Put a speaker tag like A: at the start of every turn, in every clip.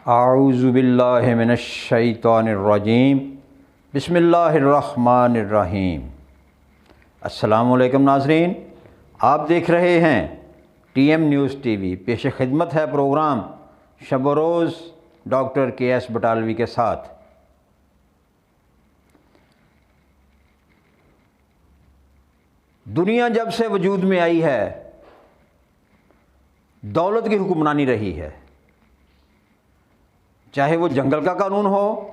A: اعوذ باللہ من الشیطان الرجیم بسم اللہ الرحمن الرحیم۔ السلام علیکم ناظرین، آپ دیکھ رہے ہیں T M news T V. پیش خدمت ہے پروگرام شب و روز ڈاکٹر کے ایس بٹالوی کے ساتھ۔ دنیا جب سے وجود میں آئی ہے دولت کی حکمرانی رہی ہے، چاہے وہ جنگل کا قانون ہو،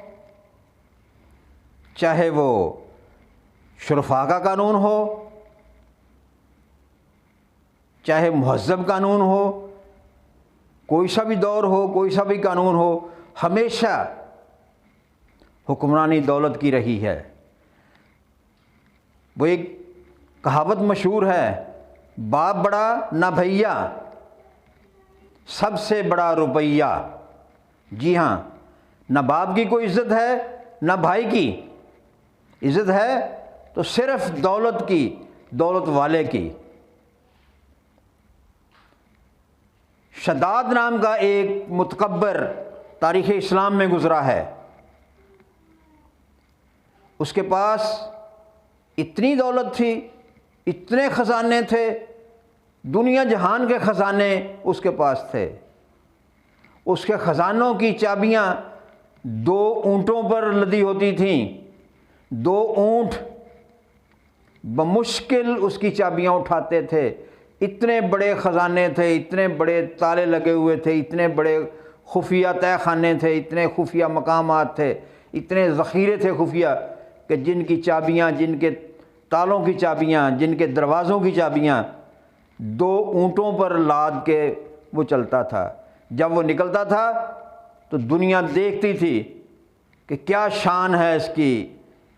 A: چاہے وہ شرفاء کا قانون ہو، چاہے مہذب قانون ہو، کوئی سا بھی دور ہو، کوئی سا بھی قانون ہو، ہمیشہ حکمرانی دولت کی رہی ہے۔ وہ ایک کہاوت مشہور ہے، باپ بڑا نہ بھیا، سب سے بڑا روپیہ۔ جی ہاں، نہ باپ کی کوئی عزت ہے نہ بھائی کی عزت ہے، تو صرف دولت کی، دولت والے کی۔ شداد نام کا ایک متکبر تاریخ اسلام میں گزرا ہے۔ اس کے پاس اتنی دولت تھی، اتنے خزانے تھے، دنیا جہان کے خزانے اس کے پاس تھے۔ اس کے خزانوں کی چابیاں 2 اونٹوں پر لدی ہوتی تھیں۔ 2 اونٹ بمشکل اس کی چابیاں اٹھاتے تھے۔ اتنے بڑے خزانے تھے، اتنے بڑے تالے لگے ہوئے تھے، اتنے بڑے خفیہ تہہ خانے تھے، اتنے خفیہ مقامات تھے، اتنے ذخیرے تھے خفیہ، کہ جن کی چابیاں، جن کے تالوں کی چابیاں، جن کے دروازوں کی چابیاں 2 اونٹوں پر لاد کے وہ چلتا تھا۔ جب وہ نکلتا تھا تو دنیا دیکھتی تھی کہ کیا شان ہے اس کی،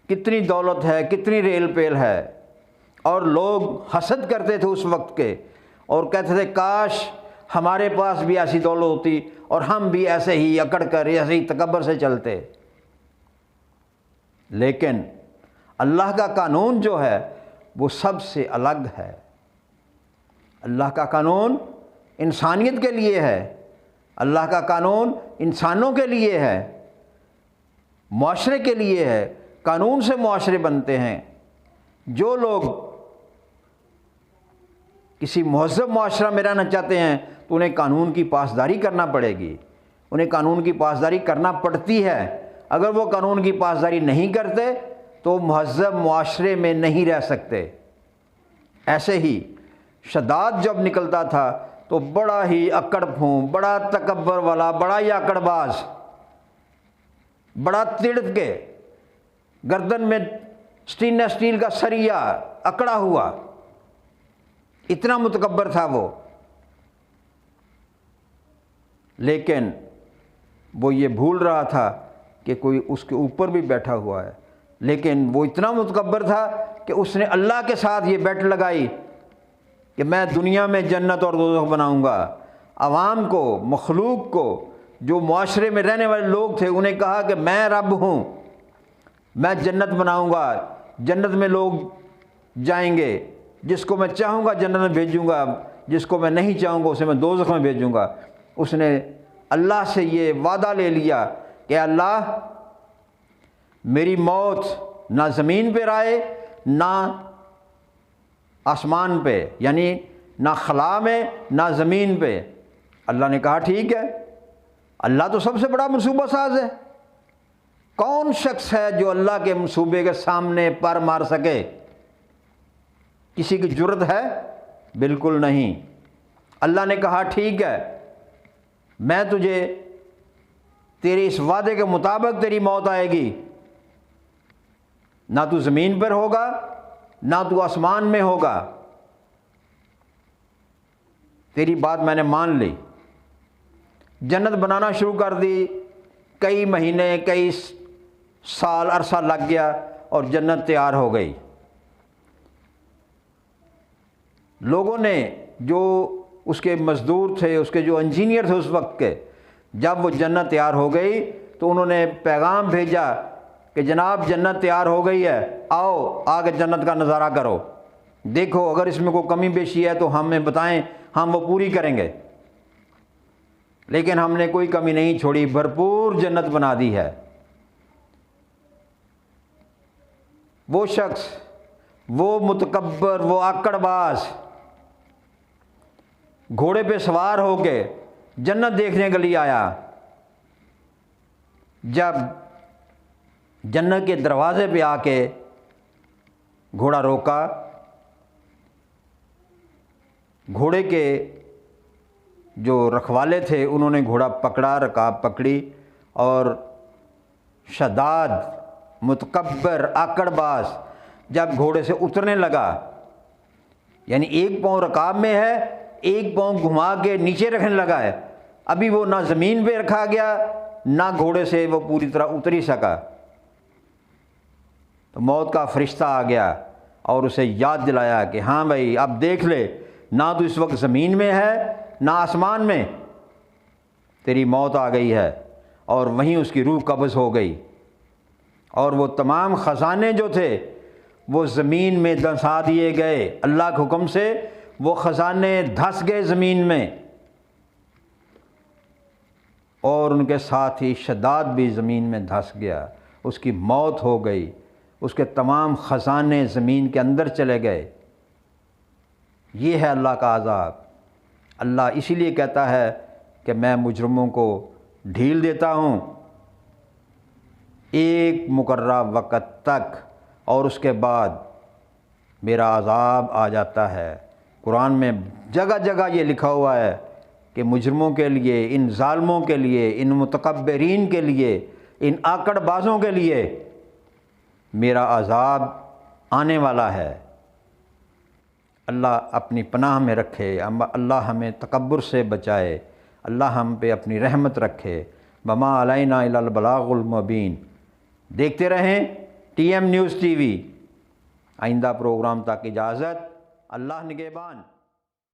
A: کتنی دولت ہے، کتنی ریل پیل ہے۔ اور لوگ حسد کرتے تھے اس وقت کے، اور کہتے تھے کاش ہمارے پاس بھی ایسی دولت ہوتی اور ہم بھی ایسے ہی اکڑ کر، ایسے ہی تکبر سے چلتے۔ لیکن اللہ کا قانون جو ہے وہ سب سے الگ ہے۔ اللہ کا قانون انسانیت کے لیے ہے، اللہ کا قانون انسانوں کے لیے ہے، معاشرے کے لیے ہے۔ قانون سے معاشرے بنتے ہیں۔ جو لوگ کسی مہذب معاشرہ میں رہنا چاہتے ہیں تو انہیں قانون کی پاسداری کرنا پڑے گی، انہیں قانون کی پاسداری کرنا پڑتی ہے۔ اگر وہ قانون کی پاسداری نہیں کرتے تو مہذب معاشرے میں نہیں رہ سکتے۔ ایسے ہی شداد جب نکلتا تھا تو بڑا ہی اکڑ پھوں، بڑا تکبر والا، بڑا ہی اکڑ باز، بڑا تڑپ کے گردن میں اسٹیل کا سریا اکڑا ہوا، اتنا متکبر تھا وہ۔ لیکن وہ یہ بھول رہا تھا کہ کوئی اس کے اوپر بھی بیٹھا ہوا ہے۔ لیکن وہ اتنا متکبر تھا کہ اس نے اللہ کے ساتھ یہ بیٹ لگائی کہ میں دنیا میں جنت اور دوزخ بناؤں گا۔ عوام کو، مخلوق کو، جو معاشرے میں رہنے والے لوگ تھے، انہیں کہا کہ میں رب ہوں، میں جنت بناؤں گا، جنت میں لوگ جائیں گے، جس کو میں چاہوں گا جنت میں بھیجوں گا، جس کو میں نہیں چاہوں گا اسے میں دوزخ میں بھیجوں گا۔ اس نے اللہ سے یہ وعدہ لے لیا کہ اللہ، میری موت نہ زمین پہ رائے نہ آسمان پہ، یعنی نہ خلا میں نہ زمین پہ۔ اللہ نے کہا ٹھیک ہے، اللہ تو سب سے بڑا منصوبہ ساز ہے۔ کون شخص ہے جو اللہ کے منصوبے کے سامنے پر مار سکے؟ کسی کی جرت ہے؟ بالکل نہیں۔ اللہ نے کہا ٹھیک ہے، میں تجھے تیرے اس وعدے کے مطابق تیری موت آئے گی، نہ تو زمین پر ہوگا نہ تو آسمان میں ہوگا، تیری بات میں نے مان لی۔ جنت بنانا شروع کر دی، کئی مہینے، کئی سال عرصہ لگ گیا اور جنت تیار ہو گئی۔ لوگوں نے، جو اس کے مزدور تھے، اس کے جو انجینئر تھے اس وقت کے، جب وہ جنت تیار ہو گئی تو انہوں نے پیغام بھیجا کہ جناب جنت تیار ہو گئی ہے، آؤ آگے جنت کا نظارہ کرو، دیکھو اگر اس میں کوئی کمی بیشی ہے تو ہمیں بتائیں، ہم وہ پوری کریں گے۔ لیکن ہم نے کوئی کمی نہیں چھوڑی، بھرپور جنت بنا دی ہے۔ وہ شخص، وہ متکبر، وہ آکڑ باز گھوڑے پہ سوار ہو کے جنت دیکھنے کے لیے آیا، جب جنت کے دروازے پہ آ کے گھوڑا روکا، گھوڑے کے جو رکھوالے تھے انہوں نے گھوڑا پکڑا، رکاب پکڑی، اور شداد متکبر آکڑ باز جب گھوڑے سے اترنے لگا، یعنی ایک پاؤں رکاب میں ہے، ایک پاؤں گھما کے نیچے رکھنے لگا ہے، ابھی وہ نہ زمین پہ رکھا گیا نہ گھوڑے سے وہ پوری طرح اتر ہی سکا، تو موت کا فرشتہ آ گیا اور اسے یاد دلایا کہ ہاں بھائی اب دیکھ لے، نہ تو اس وقت زمین میں ہے نہ آسمان میں، تیری موت آ گئی ہے، اور وہیں اس کی روح قبض ہو گئی، اور وہ تمام خزانے جو تھے وہ زمین میں دھنسا دیے گئے، اللہ کے حکم سے وہ خزانے دھس گئے زمین میں، اور ان کے ساتھ ہی شداد بھی زمین میں دھس گیا، اس کی موت ہو گئی، اس کے تمام خزانے زمین کے اندر چلے گئے۔ یہ ہے اللہ کا عذاب۔ اللہ اسی لیے کہتا ہے کہ میں مجرموں کو ڈھیل دیتا ہوں ایک مقررہ وقت تک، اور اس کے بعد میرا عذاب آ جاتا ہے۔ قرآن میں جگہ جگہ یہ لکھا ہوا ہے کہ مجرموں کے لیے، ان ظالموں کے لیے، ان متکبرین کے لیے، ان آکڑ بازوں کے لیے میرا عذاب آنے والا ہے۔ اللہ اپنی پناہ میں رکھے، اللہ ہمیں تکبر سے بچائے، اللہ ہم پہ اپنی رحمت رکھے۔ وما علینا الا البلاغ المبین۔ دیکھتے رہیں TM نیوز TV۔ آئندہ پروگرام تک اجازت، اللہ نگہبان۔